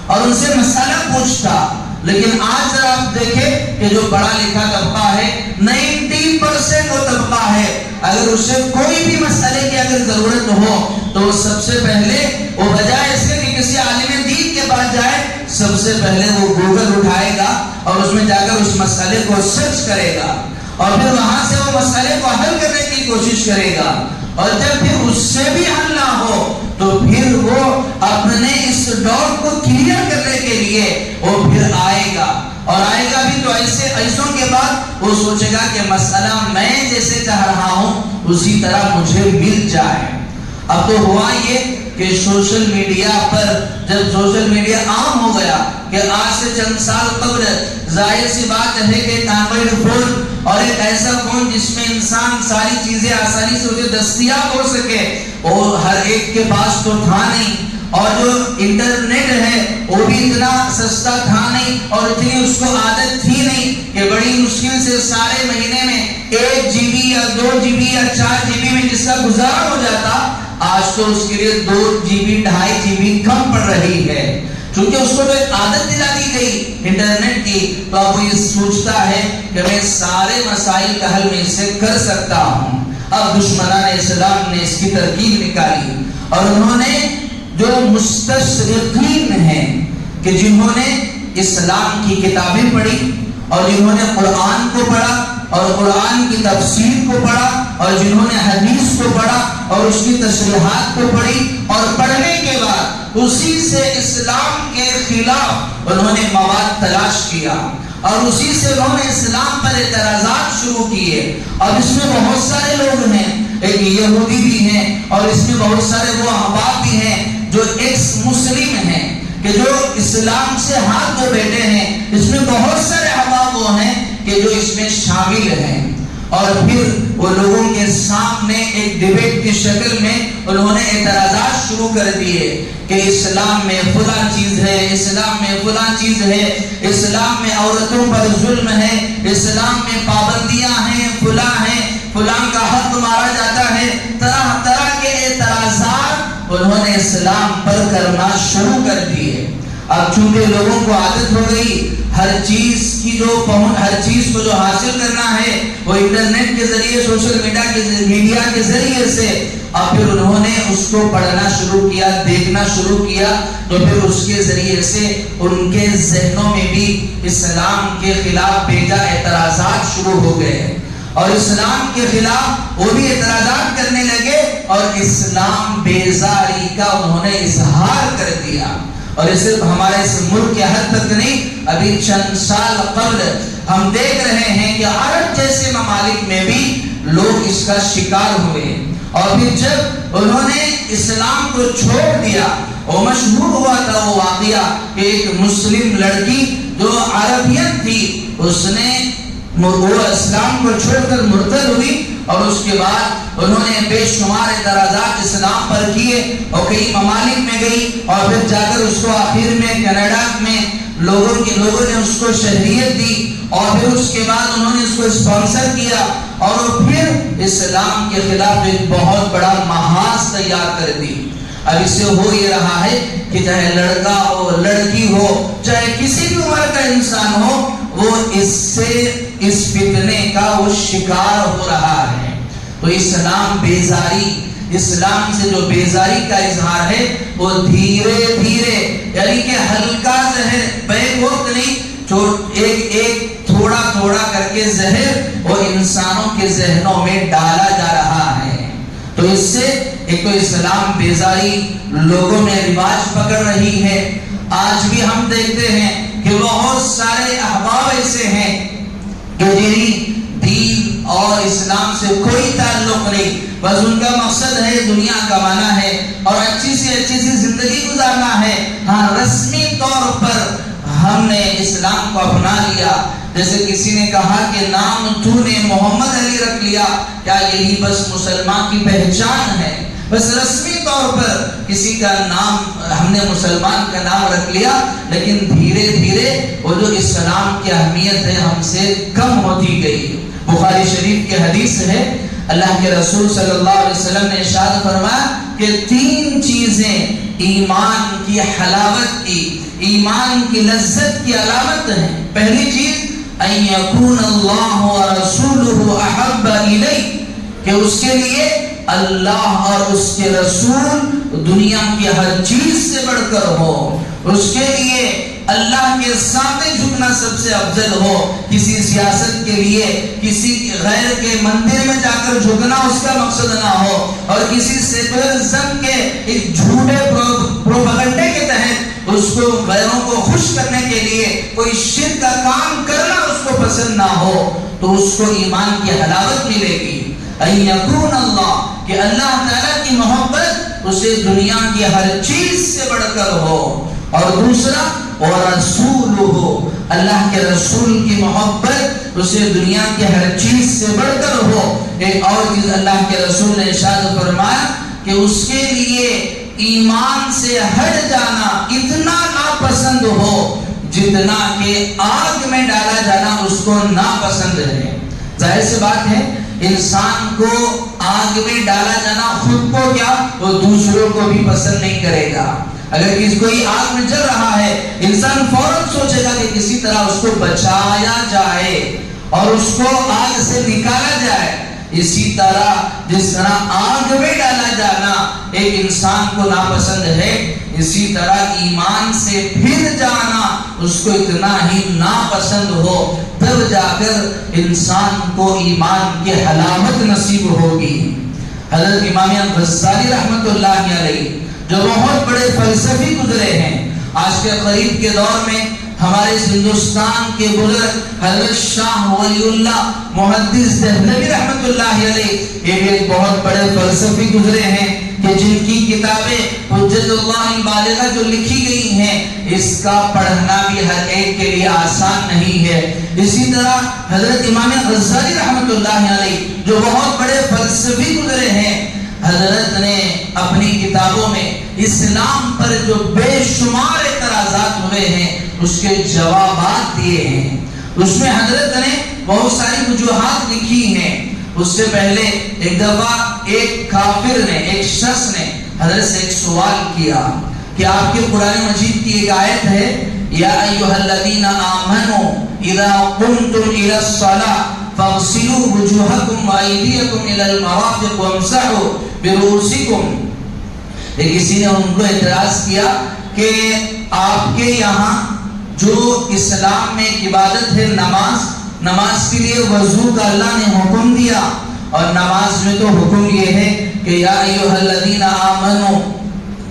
اور ان سے مسئلہ پوچھتا۔ لیکن آج ذرا آپ دیکھیں کہ جو پڑھا لکھا طبقہ ہے 90% وہ طبقہ ہے، اگر اسے کوئی بھی مسئلے کی اگر ضرورت ہو تو سب سے پہلے وہ بجائے اس کے کہ کسی عالم دین کے پاس جائے، سب سے پہلے وہ گوگل اٹھائے گا اور اس میں جا کر اس مسئلے کو سرچ کرے گا اور پھر وہاں سے وہ مسئلے کو حل کرنے کی کوشش کرے گا، اور جب پھر اس سے بھی حل نہ ہو تو پھر وہ اپنے اس ڈاؤٹ کو کلیئر کرنے کے لیے وہ پھر آئے گا، اور آئے گا بھی تو ایسوں کے بعد وہ سوچے گا کہ مسئلہ میں جیسے چاہ رہا ہوں اسی طرح مجھے مل جائے۔ اب تو ہوا یہ کہ سوشل میڈیا پر جب سوشل میڈیا عام ہو گیا کہ آج سے چند سال قبل ظاہر سی بات ہے کہ ایک اینڈرائڈ فون اور ایک ایسا فون جس میں انسان ساری چیزیں آسانی سے اسے دستیاب ہو سکے وہ ہر ایک کے پاس تو تھا نہیں، اور جو انٹرنیٹ ہے وہ بھی اتنا سستا تھا نہیں اور اتنی اس کو عادت تھی نہیں کہ بڑی مشکل سے سارے مہینے میں 1 GB یا 2 GB یا 4 GB میں جس کا گزارا ہو جاتا، آج تو اس کے لیے 2 GB 2.5 GB کم پڑ رہی ہے، چونکہ اس کو تو ایک عادت دلا دی گئی انٹرنیٹ کی، تو اب وہ یہ سوچتا ہے کہ میں سارے مسائل کا حل میں اسے کر سکتا ہوں۔ اب دشمنان اسلام نے اس کی ترکیب نکالی، اور انہوں نے جو مستشرقین ہیں کہ جنہوں نے اسلام کی کتابیں پڑھی اور جنہوں نے قرآن کو پڑھا اور قرآن کی تفسیر کو پڑھا اور جنہوں نے حدیث کو پڑھا اور اس کی تشریحات کو پڑھی، اور پڑھنے کے بعد اسی سے اسلام کے خلاف انہوں نے مواد تلاش کیا اور اسی سے انہوں نے اسلام پر اعتراضات شروع کیے، اور اس میں بہت سارے لوگ ہیں، ایک یہودی بھی ہیں اور اس میں بہت سارے وہ احباب بھی ہیں جو ایکس مسلم ہیں کہ جو اسلام سے ہاتھ دھو بیٹھے ہیں، اس میں بہت سارے احباب وہ ہیں کہ جو اس میں شامل ہیں، اور پھر وہ لوگوں کے سامنے ایک ڈیبیٹ کی شکل میں انہوں نے اعتراضات شروع کر دیے کہ اسلام میں فلاں چیز ہے، اسلام میں فلاں چیز ہے، اسلام میں عورتوں پر ظلم ہے، اسلام میں پابندیاں ہیں، فلاں ہیں، فلاں کا حق مارا جاتا ہے، طرح طرح کے اعتراضات انہوں نے اسلام پر کرنا شروع کر دیے۔ اب چونکہ لوگوں کو عادت ہو گئی ہر چیز کو جو حاصل کرنا ہے وہ انٹرنیٹ کے ذریعے، سوشل میڈیا کے ذریعے سے، اب پھر انہوں نے اس کو پڑھنا شروع کیا، دیکھنا شروع کیا، تو پھر اس کے ذریعے سے ان کے ذہنوں میں بھی اسلام کے خلاف بیجا اعتراضات شروع ہو گئے، اور اسلام کے خلاف وہ بھی اعتراضات کرنے لگے اور اسلام بیزاری کا انہوں نے اظہار کر دیا۔ اور یہ صرف ہمارے اس ملک کے حد تک نہیں، ابھی چند سال قبل ہم دیکھ رہے ہیں کہ عرب جیسے ممالک میں بھی لوگ اس کا شکار ہوئے، اور پھر جب انہوں نے اسلام کو چھوڑ دیا، وہ مشہور ہوا تھا وہ واقعہ کہ ایک مسلم لڑکی جو عربیت تھی اس نے وہ اسلام کو چھوڑ کر مرتد ہوئی، اور اس کے بعد انہوں نے بے شمار اعتراضات اسلام پر کیے اور کئی ممالک میں گئی، اور پھر جا کر اس کو آخر میں کینیڈا میں لوگوں نے اس کو شہریت دی، اور پھر اس کے بعد انہوں نے اس کو اسپانسر کیا، اور پھر اسلام کے خلاف ایک بہت بڑا محاذ تیار کر دی۔ اب اس سے ہو یہ رہا ہے کہ چاہے لڑکا ہو، لڑکی ہو، چاہے کسی بھی عمر کا انسان ہو، وہ اس فتنے کا وہ شکار ہو رہا ہے۔ تو اسلام بیزاری، اسلام سے جو بیزاری کا اظہار ہے وہ دھیرے دھیرے، یعنی کہ ہلکا زہر، بیک وقت نہیں، ایک تھوڑا تھوڑا کر کے زہر وہ انسانوں کے ذہنوں میں ڈالا جا رہا ہے۔ تو اس سے ایک تو اسلام بیزاری لوگوں میں رواج پکڑ رہی ہے۔ آج بھی ہم دیکھتے ہیں کہ بہت سارے احباب ایسے ہیں کہ جنہیں دین اور اسلام سے کوئی تعلق نہیں، بس ان کا مقصد ہے دنیا کمانا ہے اور اچھی سی زندگی گزارنا ہے۔ ہاں، رسمی طور پر ہم نے اسلام کو اپنا لیا، جیسے کسی نے کہا کہ نام تو نے محمد علی رکھ لیا، کیا یہی بس مسلمان کی پہچان ہے؟ بس رسمی طور پر کسی کا نام ہم نے مسلمان کا نام رکھ لیا، لیکن دھیرے دھیرے وہ جو اسلام کی اہمیت ہے ہم سے کم ہوتی گئی۔ بخاری شریف کے حدیث ہے، اللہ کے رسول صلی اللہ علیہ وسلم نے ارشاد فرمایا کہ 3 چیزیں ایمان کی حلاوت کی، ایمان کی لذت کی علامت ہیں۔ پہلی چیز ان یکون اللہ ورسولہ احب الیہ، کہ اس کے لیے اللہ اور اس کے رسول دنیا کی ہر چیز سے بڑھ کر ہو، اس کے لیے اللہ کے سامنے جھکنا سب سے افضل ہو. کسی سیاست کے لیے کسی غیر کے مندر میں جا کر جھکنا اس کا مقصد نہ ہو, اور کسی سیکولرزم کے ایک جھوٹے پروپیگنڈے کے تحت اس کو غیروں کو خوش کرنے کے لیے کوئی شرک کا کام کرنا اس کو پسند نہ ہو, تو اس کو ایمان کی حلاوت ملے گی. ان یکون اللہ, کہ اللہ تعالیٰ کی محبت اسے دنیا کی ہر چیز سے بڑھ کر ہو. اور دوسرا وَرَسُولُهُ, اللہ کے رسول کی محبت اسے دنیا کی ہر چیز سے بڑھ کر ہو. ایک اور چیز اللہ کے رسول نے ارشاد فرمایا کہ اس کے لیے ایمان سے ہٹ جانا اتنا ناپسند ہو جتنا کہ آگ میں ڈالا جانا اس کو ناپسند ہے. ظاہر سی بات ہے, انسان کو آگ میں ڈالا جانا خود کو کیا, وہ دوسروں کو بھی پسند نہیں کرے گا. اگر کسی کوئی آگ میں جل رہا ہے, انسان فوراً سوچے گا کہ کسی طرح اس کو بچایا جائے اور اس کو آگ سے نکالا جائے. اسی طرح جس طرح آگ میں ڈالا جانا ایک انسان کو ناپسند ہے, اسی طرح ایمان سے پھر جانا اس کو اتنا ہی ناپسند ہو, تب جا کر انسان کو ایمان کی حلاوت نصیب ہوگی. حضرت امام غزالی رحمت اللہ علیہ جو بہت بڑے فلسفی گزرے ہیں, آج کے قریب کے دور میں ہمارے ہندوستان کے بزرگ حضرت شاہ ولی اللہ محدث دہلوی رحمت اللہ علیہ, یہ بھی ایک بہت بڑے فلسفی گزرے ہیں کہ جن کی کتابیں حجت اللہ البالغہ جو لکھی گئی ہیں, اس کا پڑھنا بھی ہر ایک کے لیے آسان نہیں ہے. اسی طرح حضرت امام غزالی رحمت اللہ علیہ جو بہت بڑے فلسفی گزرے ہیں, حضرت نے اپنی کتابوں میں اسلام پر جو بے شمار اعتراضات ہوئے ہیں اس کے جوابات دیے ہیں. اس میں حضرت نے بہت ساری وجوہات لکھی ہیں. اس سے پہلے ایک دفعہ ایک کافر نے, ایک شخص نے حضرت سے ایک سوال کیا کہ آپ کے قرآن مجید کی ایک آیت ہے, یا ایھا الذین آمنوا اذا قمتم الی الصلاۃ فاغسلوا وجوہکم وایدیکم الی المرافق وامسحوا برؤوسکم. کسی نے ان کو اعتراض کیا کہ آپ کے یہاں جو اسلام میں ایک عبادت ہے نماز, نماز کے لیے وضو کا اللہ نے حکم دیا, اور نماز میں تو حکم یہ ہے کہ یا ایھا الذین آمنوا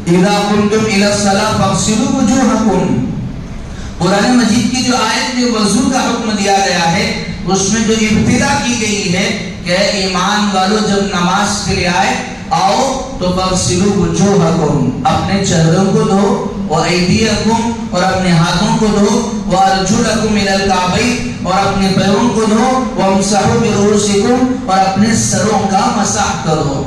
اذا قمتم الی الصلاۃ فاغسلوا وجوہکم. قرآن مجید کی جو آیت میں وضو کا حکم دیا گیا ہے اس میں جو ابتدا کی گئی ہے کہ ایمان والو جب نماز کے لیے آؤ تو فاغسلوا وجوہکم, اپنے چہروں کو دھو, وایدیکم, اور اپنے ہاتھوں کو دھو, وارجلکم الی الکعبین, اور اپنے پیروں کو دھو, وامسحوا برؤوسکم, اور اپنے سروں کا مسح کرو.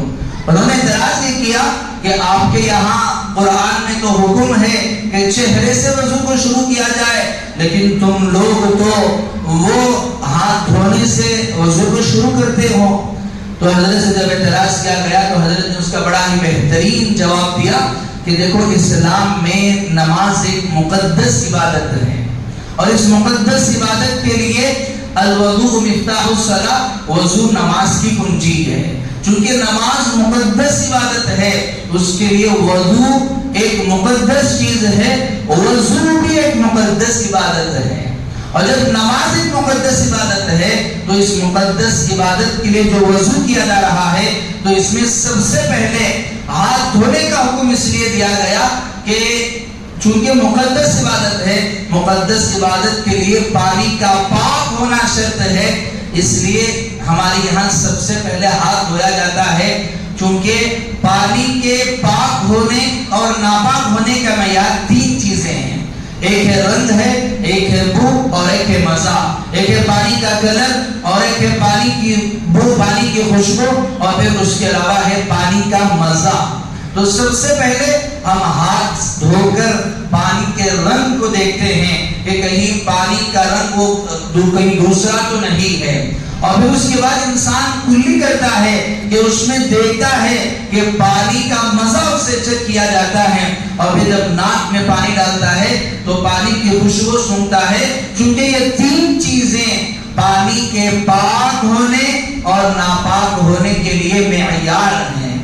انہوں نے اعتراض یہ کیا کہ آپ کے یہاں قرآن میں تو حکم ہے کہ چہرے سے وضو کو شروع کیا جائے, لیکن تم لوگ تو وہ ہاتھ دھونے سے وضو کو شروع کرتے ہو. تو حضرت سے جب اعتراض کیا گیا تو حضرت نے اس کا بڑا ہی بہترین جواب دیا کہ دیکھو اسلام میں نماز ایک مقدس عبادت ہے, اور اس مقدس عبادت کے لیے الوضوء مفتاح الصلاۃ, وضو نماز کی کنجی ہے. چونکہ نماز مقدس عبادت ہے اس کے لیے وضو ایک مقدس چیز ہے, وضو بھی ایک مقدس عبادت ہے. اور جب نماز ایک مقدس عبادت ہے تو اس مقدس عبادت کے لیے جو وضو کیا جا رہا ہے تو اس میں سب سے پہلے ہاتھ دھونے کا حکم اس لیے دیا گیا کہ چونکہ مقدس عبادت ہے, مقدس عبادت کے لیے پانی کا پاک ہونا شرط ہے, اس لیے ہمارے یہاں سب سے پہلے ہاتھ دھویا جاتا ہے. چونکہ پانی کے پاک ہونے اور ناپاک ہونے کا معیار 3 چیزیں ہیں, ایک ہے رنگ ہے, ایک ہے بو, اور ایک ہے مزہ. ایک ہے پانی کا کلر, اور ایک ہے پانی کی بو, پانی کی خوشبو, اور پھر اس کے علاوہ ہے پانی کا مزہ. تو سب سے پہلے ہم ہاتھ دھو کر پانی کے رنگ کو دیکھتے ہیں کہ کہیں پانی کا رنگ وہ کہیں دوسرا تو نہیں ہے, اور پھر اس کے بعد انسان کلی کرتا ہے کہ اس میں دیکھتا ہے کہ پانی کا مزہ اسے چیک کیا جاتا ہے, اور پھر جب ناک میں پانی ڈالتا ہے تو پانی کی خوشبو سونگھتا ہے. چونکہ یہ 3 چیزیں پانی کے پاک ہونے اور ناپاک ہونے کے لیے معیار ہیں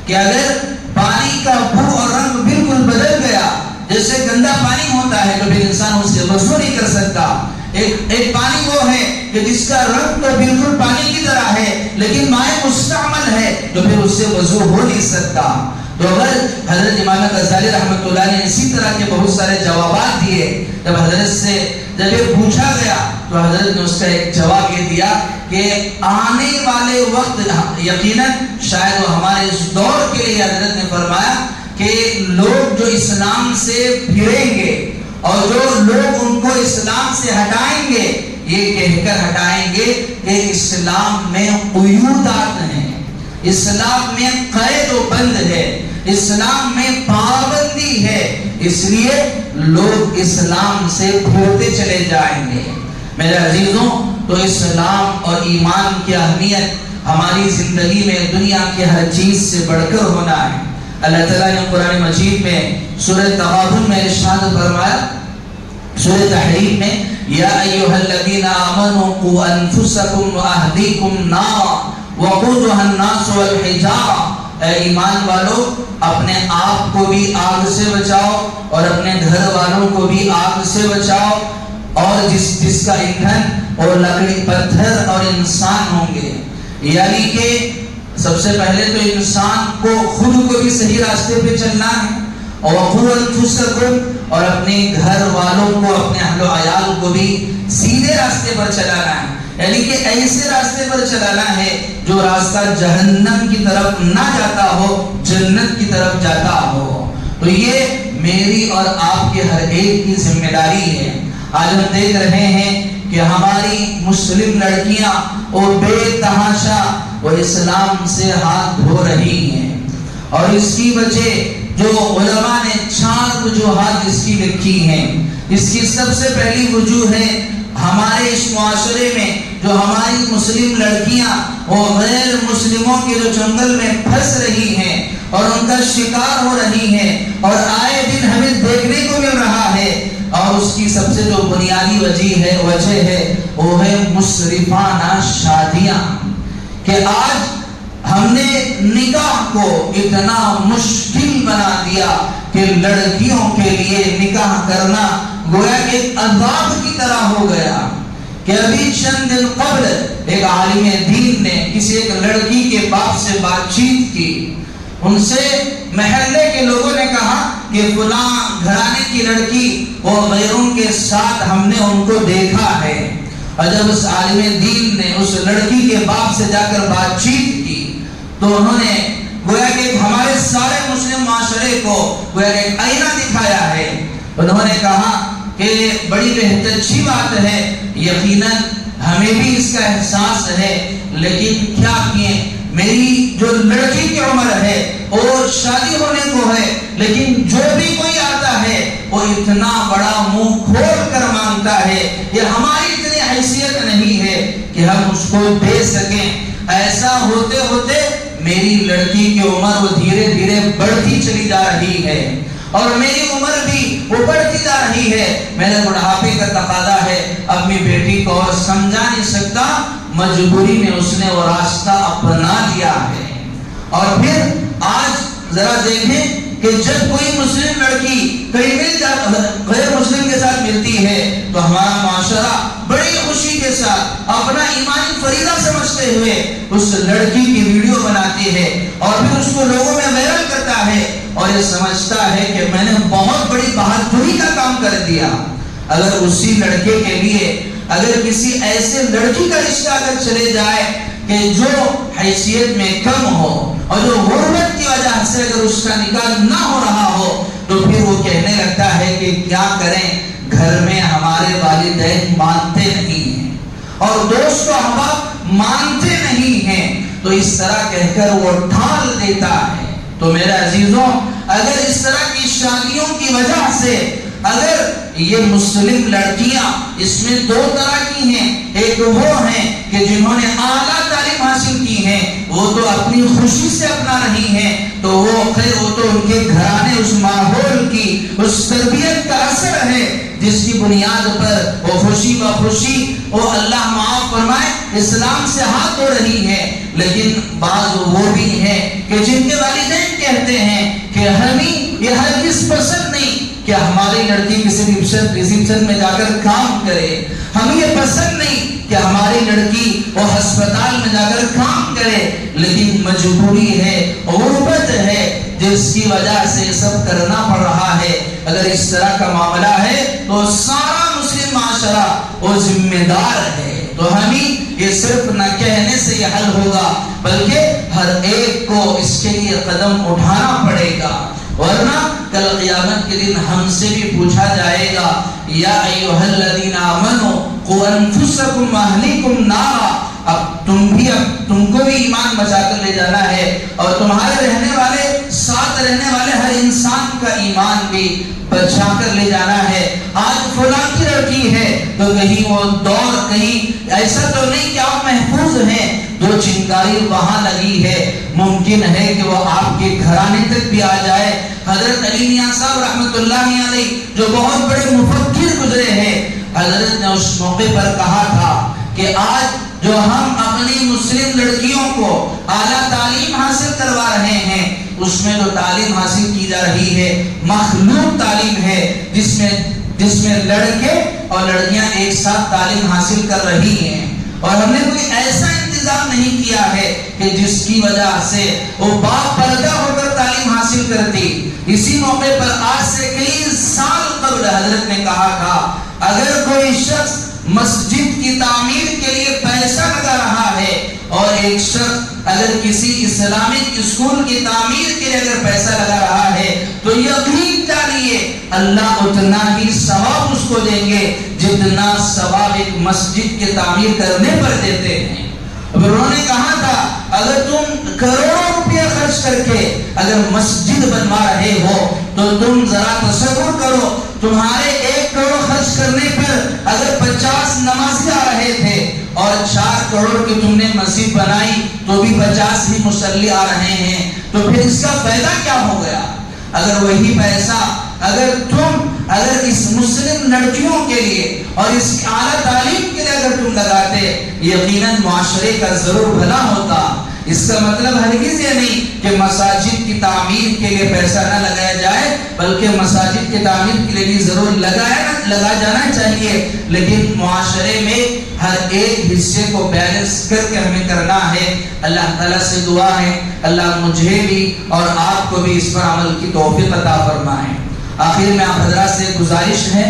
کہ اگر پانی کا بو اور رنگ بالکل بدل گیا, جس جیسے گندا پانی ہوتا ہے تو پھر انسان اس سے وضو نہیں کر سکتا. ایک پانی وہ ہے کہ جس کا رنگ تو بالکل پانی کی طرح ہے لیکن مائع مستعمل ہے تو پھر اس سے وضو ہو نہیں سکتا. تو اگر حضرت امام غزالی رحمۃ اللہ نے اسی طرح کے بہت سارے جوابات دیے. جب حضرت سے جب یہ پوچھا گیا تو حضرت نے اس کا ایک جواب یہ دیا کہ آنے والے وقت یقیناً شاید وہ ہمارے اس دور کے لیے حضرت نے فرمایا کہ لوگ جو اسلام سے پھریں گے اور جو لوگ ان کو اسلام سے ہٹائیں گے یہ کہہ کر ہٹائیں گے کہ اسلام میں قیودات ہیں، اسلام میں قید و بند ہے، اسلام میں پابندی ہے، اس لیے لوگ اسلام سے پھرتے چلے جائیں گے. میرے عزیزوں، تو اسلام اور ایمان کی اہمیت ہماری زندگی میں دنیا کی ہر چیز سے بڑھ کر ہونا ہے. اللہ تعالیٰ نے قرآن مجید میں سورہ تغابن میں ارشاد فرمایا، سورہ تحریم میں، یا ایھا الذین آمنوا قوا انفسکم واہلیکم نارا وقودها الناس والحجارہ، اے ایمان والو اپنے آپ کو بھی آگ سے بچاؤ اور اپنے گھر والوں کو بھی آگ سے بچاؤ، اور جس کا ایندھن اور لکڑی پتھر اور انسان ہوں گے. یعنی کہ سب سے پہلے تو انسان کو خود کو بھی صحیح راستے پہ چلنا ہے، اور وقوا انفسکم، اور اپنے گھر والوں کو، اپنے اہل و عیال کو بھی سیدھے راستے پر چلانا ہے. یعنی کہ ایسے راستے پر چلانا ہے جو راستہ جہنم کی طرف نہ جاتا ہو، جنت کی طرف جاتا ہو. تو یہ میری اور آپ کے ہر ایک کی ذمہ داری ہے. آج ہم دیکھ رہے ہیں کہ ہماری مسلم لڑکیاں وہ بے تحاشا وہ اسلام سے ہاتھ دھو رہی ہیں، اور اس کی وجہ جو علماء نے 4 وجوہات اس کی لکھی ہیں. اس کی سب سے پہلی وجوہ ہے ہمارے اس معاشرے میں جو ہماری مسلم لڑکیاں وہ غیر مسلموں کے جو جنگل میں پھنس رہی ہیں اور ان کا شکار ہو رہی ہیں، اور آئے دن ہمیں دیکھنے کو مل رہا ہے. اور اس کی سب سے جو بنیادی وجہ ہے وہ ہے مصرفانہ شادیاں. کہ آج ہم نے نکاح کو اتنا مشکل بنا دیا کہ لڑکیوں کے لیے نکاح کرنا گویا کہ عذاب کی طرح ہو گیا. کہ ابھی چند دن قبل ایک عالم دین نے کسی ایک لڑکی کے باپ سے بات چیت کی. ان سے محلے کے لوگوں نے کہا کہ فلاں گھرانے کی لڑکی وہ غیروں کے ساتھ ہم نے ان کو دیکھا ہے. اور جب اس عالم دین نے اس لڑکی کے باپ سے جا کر بات چیت کی تو انہوں نے گویا کہ ہمارے سارے مسلم معاشرے کو گویا کہ ایک آئینہ دکھایا ہے. انہوں نے کہا کہ بڑی بہت اچھی بات ہے، یقیناً ہمیں بھی اس کا احساس ہے، لیکن کیا کیے میری جو لڑکی کی عمر ہے اور شادی ہونے کو ہے، لیکن جو بھی کوئی آتا ہے وہ اتنا بڑا منہ کھول کر مانگتا ہے، یہ ہماری اتنی حیثیت نہیں ہے کہ ہم اس کو دے سکیں. ایسا ہوتے ہوتے میری لڑکی کی عمر وہ دھیرے دھیرے بڑھتی چلی جا رہی ہے، اور میری عمر بھی وہ بڑھتی جا رہی ہے. میرے بڑھاپے کا تقاضا ہے، اپنی بیٹی کو اور سمجھا نہیں سکتا، مجبوری میں اس نے وہ راستہ اپنا لیا ہے. اور پھر آج ذرا دیکھیں کہ جب کوئی مسلم لڑکی کہیں غیر مسلم کے ساتھ ملتی ہے تو ہمارا معاشرہ بڑی خوشی کے ساتھ اپنا ایمانی فریضہ سمجھتے ہوئے اس لڑکی کی ویڈیو بناتی ہے اور پھر اس کو لوگوں میں وائرل کرتا ہے، اور یہ سمجھتا ہے کہ میں نے بہت بڑی بہادری کا کام کر دیا. اگر اسی لڑکے کے لیے اگر کسی ایسے لڑکی کا رشتہ اگر چلے جائے کہ جو حیثیت میں کم ہو اور جو غربت کی وجہ سے اگر اس کا نکاح نہ ہو رہا ہو تو پھر وہ کہنے لگتا ہے کہ کیا کریں، گھر میں ہمارے والدین مانتے نہیں ہیں اور دوست و احباب مانتے نہیں ہیں، تو اس طرح کہہ کر وہ ڈھال دیتا ہے. تو میرے عزیزوں، اگر اس طرح کی شادیوں کی وجہ سے اگر یہ مسلم لڑکیاں اس میں 2 طرح کی ہیں، ایک وہ ہیں کہ جنہوں نے اعلیٰ تعلیم حاصل کی ہے وہ تو اپنی خوشی سے اپنا رہی ہیں، تو وہ خیر وہ تو ان کے گھرانے اس ماحول کی اس تربیت کا اثر ہے جس کی بنیاد پر وہ خوشی بخوشی وہ اللہ معاف فرمائے اسلام سے ہاتھ دھو رہی ہے. لیکن بعض وہ بھی ہیں کہ جن کے والدین کہتے ہیں کہ ہمیں یہ ہرگز پسند نہیں کہ ہماری لڑکی کسی ریسیپشن میں جا کر کام کرے، ہمیں یہ پسند نہیں کہ ہماری لڑکی وہ ہسپتال میں جا کر کام کرے، لیکن مجبوری ہے، غربت ہے جس کی وجہ سے سب کرنا پڑ رہا ہے۔ اگر اس طرح کا معاملہ ہے تو سارا مسلم معاشرہ وہ ذمہ دار ہے۔ تو ہمیں یہ صرف نہ کہنے سے یہ حل ہوگا، بلکہ ہر ایک کو اس کے لیے قدم اٹھانا پڑے گا، ورنہ کل قیامت کے دن ہم سے بھی پوچھا جائے گا، یا ایھا الذین آمنوا قوا انفسکم واہلیکم نارا۔ اب تم کو بھی ایمان بچا کر لے جانا ہے، اور تمہارے رہنے والے، ساتھ رہنے والے ہر انسان کا ایمان بھی بچا کر لے جانا ہے۔ آج فلاں کی لڑکی ہے تو کہیں وہ دور، کہیں ایسا تو نہیں کہ آپ محفوظ ہیں، جو چنگاری وہاں لگی ہے ممکن ہے کہ وہ آپ کے گھرانے تک بھی آ جائے۔ حضرت علی میاں صاحب رحمۃ اللہ علیہ جو بہت بڑے مفکر گزرے ہیں، حضرت نے اس موقع پر کہا تھا کہ آج جو ہم اپنی مسلم لڑکیوں کو اعلیٰ تعلیم حاصل کروا رہے ہیں، اس میں جو تعلیم حاصل کی جا رہی ہے مخلوق تعلیم ہے، جس میں لڑکے اور لڑکیاں ایک ساتھ تعلیم حاصل کر رہی ہیں، اور ہم نے کوئی ایسا انتظام نہیں کیا ہے کہ جس کی وجہ سے وہ باپ پردہ ہو کر تعلیم حاصل کرتی۔ اسی موقع پر آج سے کئی سال قبل حضرت نے کہا تھا، اگر کوئی شخص مسجد کی تعمیر کے لیے پیسہ لگا رہا ہے، اور ایک شخص اگر کسی اسلامک اسکول کی تعمیر کے لیے اگر پیسہ لگا رہا ہے، تو یقین جانیے اللہ اتنا ہی ثواب اس کو دیں گے جتنا ثواب ایک مسجد کی تعمیر کرنے پر دیتے ہیں۔ انہوں نے کہا تھا، اگر تم کروڑوں روپے خرچ کر کے اگر مسجد بنوا رہے ہو تو تم ذرا تصور کرو، تمہارے 1 کروڑ خرچ کرنے پر اگر 50 نمازی آ رہے تھے، اور 4 کروڑ کی تم نے مسجد بنائی تو بھی 50 ہی مصلی آ رہے ہیں، تو پھر اس کا فائدہ کیا ہو گیا؟ اگر وہی پیسہ اگر اس مسلم لڑکیوں کے لیے اور اس کی اعلیٰ تعلیم کے لیے اگر تم لگاتے، یقیناً معاشرے کا ضرور بھلا ہوتا۔ اس کا مطلب ہرگز یہ نہیں کہ مساجد کی تعمیر کے لیے پیسہ نہ لگایا جائے، بلکہ مساجد کی تعمیر کے لیے بھی ضرور لگا جانا چاہیے، لیکن معاشرے میں ہر ایک حصے کو بیلنس کر کے ہمیں کرنا ہے۔ اللہ تعالیٰ سے دعا ہے اللہ مجھے بھی اور آپ کو بھی اس پر عمل کی توفیق عطا فرمائے۔ آخر میں آپ حضرات سے گزارش ہے،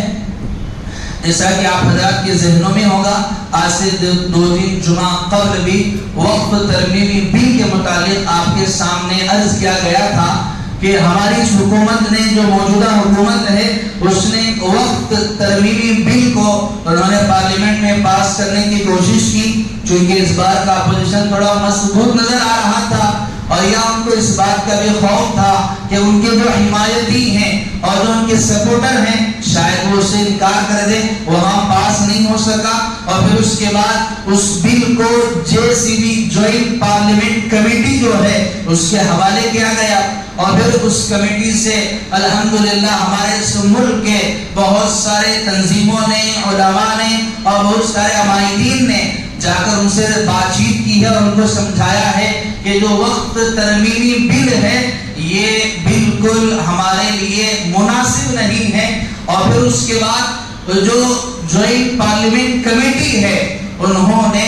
جیسا کہ آپ حضرات کے ذہنوں میں ہوگا، آج سے 2 دن جمعہ قبل بھی وقف ترمیمی بل کے متعلق آپ کے سامنے عرض کیا گیا تھا کہ ہماری حکومت نے، جو موجودہ حکومت ہے، اس نے وقف ترمیمی بل کو انہوں نے پارلیمنٹ میں پاس کرنے کی کوشش کی، چونکہ اس بار کا اپوزیشن تھوڑا مضبوط نظر آ رہا تھا، اور یا ان کو اس بات کا بھی خوف تھا کہ ان کے جو حمایتی ہیں اور جو ان کے سپورٹر ہیں شاید وہ اسے انکار کر دیں، وہاں پاس نہیں ہو سکا، اور پھر اس کے بعد اس بل کو JCB جوائنٹ پارلیمنٹ کمیٹی جو ہے اس کے حوالے کیا گیا، اور پھر اس کمیٹی سے الحمدللہ ہمارے اس ملک کے بہت سارے تنظیموں نے، علماء نے اور بہت سارے عمائدین نے جا کر ان سے بات چیت کی ہے اور ان کو سمجھایا ہے کہ جو وقت ترمیمی بل ہے یہ بالکل ہمارے لیے مناسب نہیں ہے، اور پھر اس کے بعد جو جوائنٹ پارلیمنٹ کمیٹی ہے انہوں نے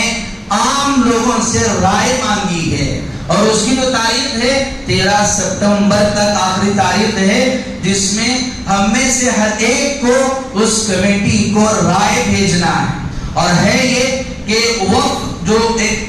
عام لوگوں سے رائے مانگی ہے، اور اس کی جو تاریخ ہے 13 ستمبر تک آخری تاریخ ہے، جس میں ہم میں سے ہر ایک کو اس کمیٹی کو رائے بھیجنا ہے، اور ہے یہ کہ وقف جو ایک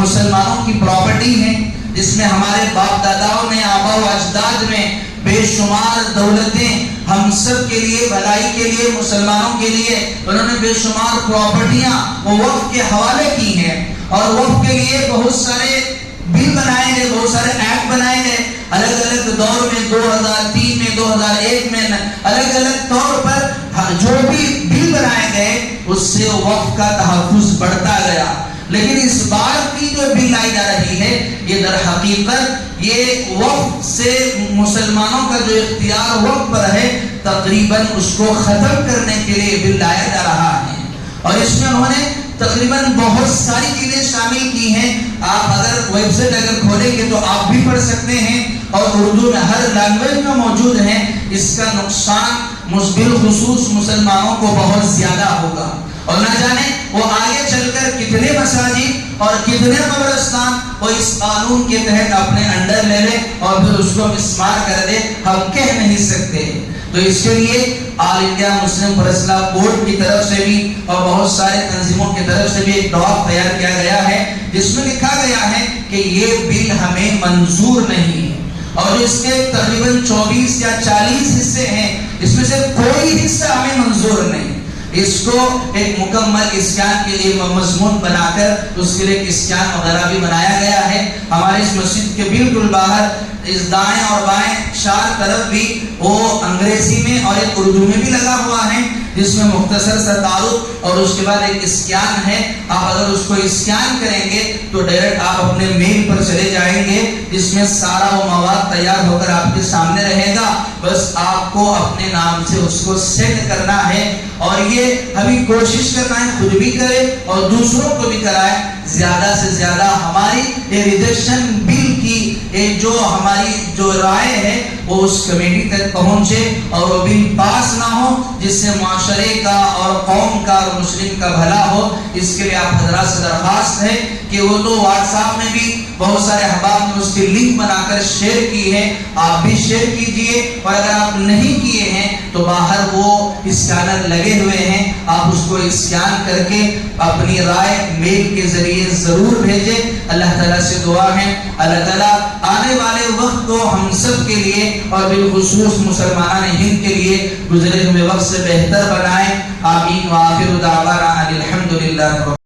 مسلمانوں کی پراپرٹی ہے، جس میں ہمارے باپ داداؤں نے، آبا و اجداد میں بے شمار دولتیں ہم سب کے لیے، بھلائی کے لیے، مسلمانوں کے لیے انہوں نے بے شمار پراپرٹیاں وہ وقف کے حوالے کی ہیں، اور وقف کے لیے بہت سارے بل بنائے گئے، بہت سارے ایکٹ بنائے گئے، الگ الگ دور میں 2003 میں 2001 میں الگ الگ طور پر جو بھی بل بنائے گئے اس سے وقف کا تحفظ بڑھتا گیا، لیکن اس بار کی جو بل لائی جا رہی ہے یہ در حقیقت یہ وقف سے مسلمانوں کا جو اختیار وقف پر ہے تقریباً اس کو ختم کرنے کے لیے بل لایا جا رہا ہے، اور اس میں انہوں نے تقریباً بہت ساری چیزیں شامل کی ہیں۔ آپ اگر ویب سائٹ اگر کھولیں گے تو آپ بھی پڑھ سکتے ہیں، اور اردو میں ہر لینگویج میں موجود ہیں۔ اس کا نقصان بالخصوص مسلمانوں کو بہت زیادہ ہوگا، اور نہ جانے وہ آگے چل کر کتنے مساجد اور کتنے قبرستان وہ اس قانون کے تحت اپنے انڈر لے لے اور پھر اس کو مسمار کر دے، ہم کہہ نہیں سکتے۔ تو اس کے لیے آل انڈیا مسلم پریس لا بورڈ کی طرف سے بھی اور بہت سارے تنظیموں کی طرف سے بھی ایک ڈرافٹ تیار کیا گیا ہے، جس میں لکھا گیا ہے کہ یہ بل ہمیں منظور نہیں ہے، اور اس کے تقریباً 24 یا 40 حصے ہیں، اس میں سے کوئی حصہ ہمیں منظور نہیں۔ اس کو ایک مکمل اسکان کے لیے مضمون بنا کر اس کے لیے اسکان وغیرہ بھی بنایا گیا ہے۔ ہمارے اس مسجد کے بالکل باہر اس دائیں اور بائیں چار طرف بھی وہ انگریزی میں اور ایک اردو میں بھی لگا ہوا ہے، جس میں مختصر سا تعارف اور اس کے بعد ایک اسکین ہے۔ آپ اگر اس کو اسکین کریں گے تو ڈائریکٹ آپ اپنے میل پر چلے جائیں گے، جس میں سارا وہ مواد تیار ہو کر آپ کے سامنے رہے گا، بس آپ کو اپنے نام سے اس کو سینڈ کرنا ہے۔ اور یہ ہمیں کوشش کرنا ہے خود بھی کرے اور دوسروں کو بھی کرائے، زیادہ سے زیادہ ہماری ریجیکشن بل کی جو ہماری جو رائے ہے وہ اس کمیٹی تک پہنچے اور وہ بل پاس نہ ہو، جس سے معاشرے کا اور قوم کا اور مسلم کا بھلا ہو۔ اس کے لیے آپ حضرات سے درخواست ہے کہ وہ تو واٹس ایپ میں بھی بہت سارے احباب نے اس کی لنک بنا کر شیئر کی ہے، آپ بھی شیئر کیجئے، اور اگر آپ نہیں کیے ہیں تو باہر وہ اسکینر لگے ہوئے ہیں، آپ اس کو اسکین کر کے اپنی رائے میل کے ذریعے ضرور بھیجیں۔ اللہ تعالیٰ سے دعا ہے اللہ تعالیٰ آنے والے وقت کو ہم سب کے لیے اور بالخصوص مسلمان ہند کے لیے گزرے ہوئے وقت سے بہتر بنائے۔ آمین وآخر دعوانا الحمدللہ۔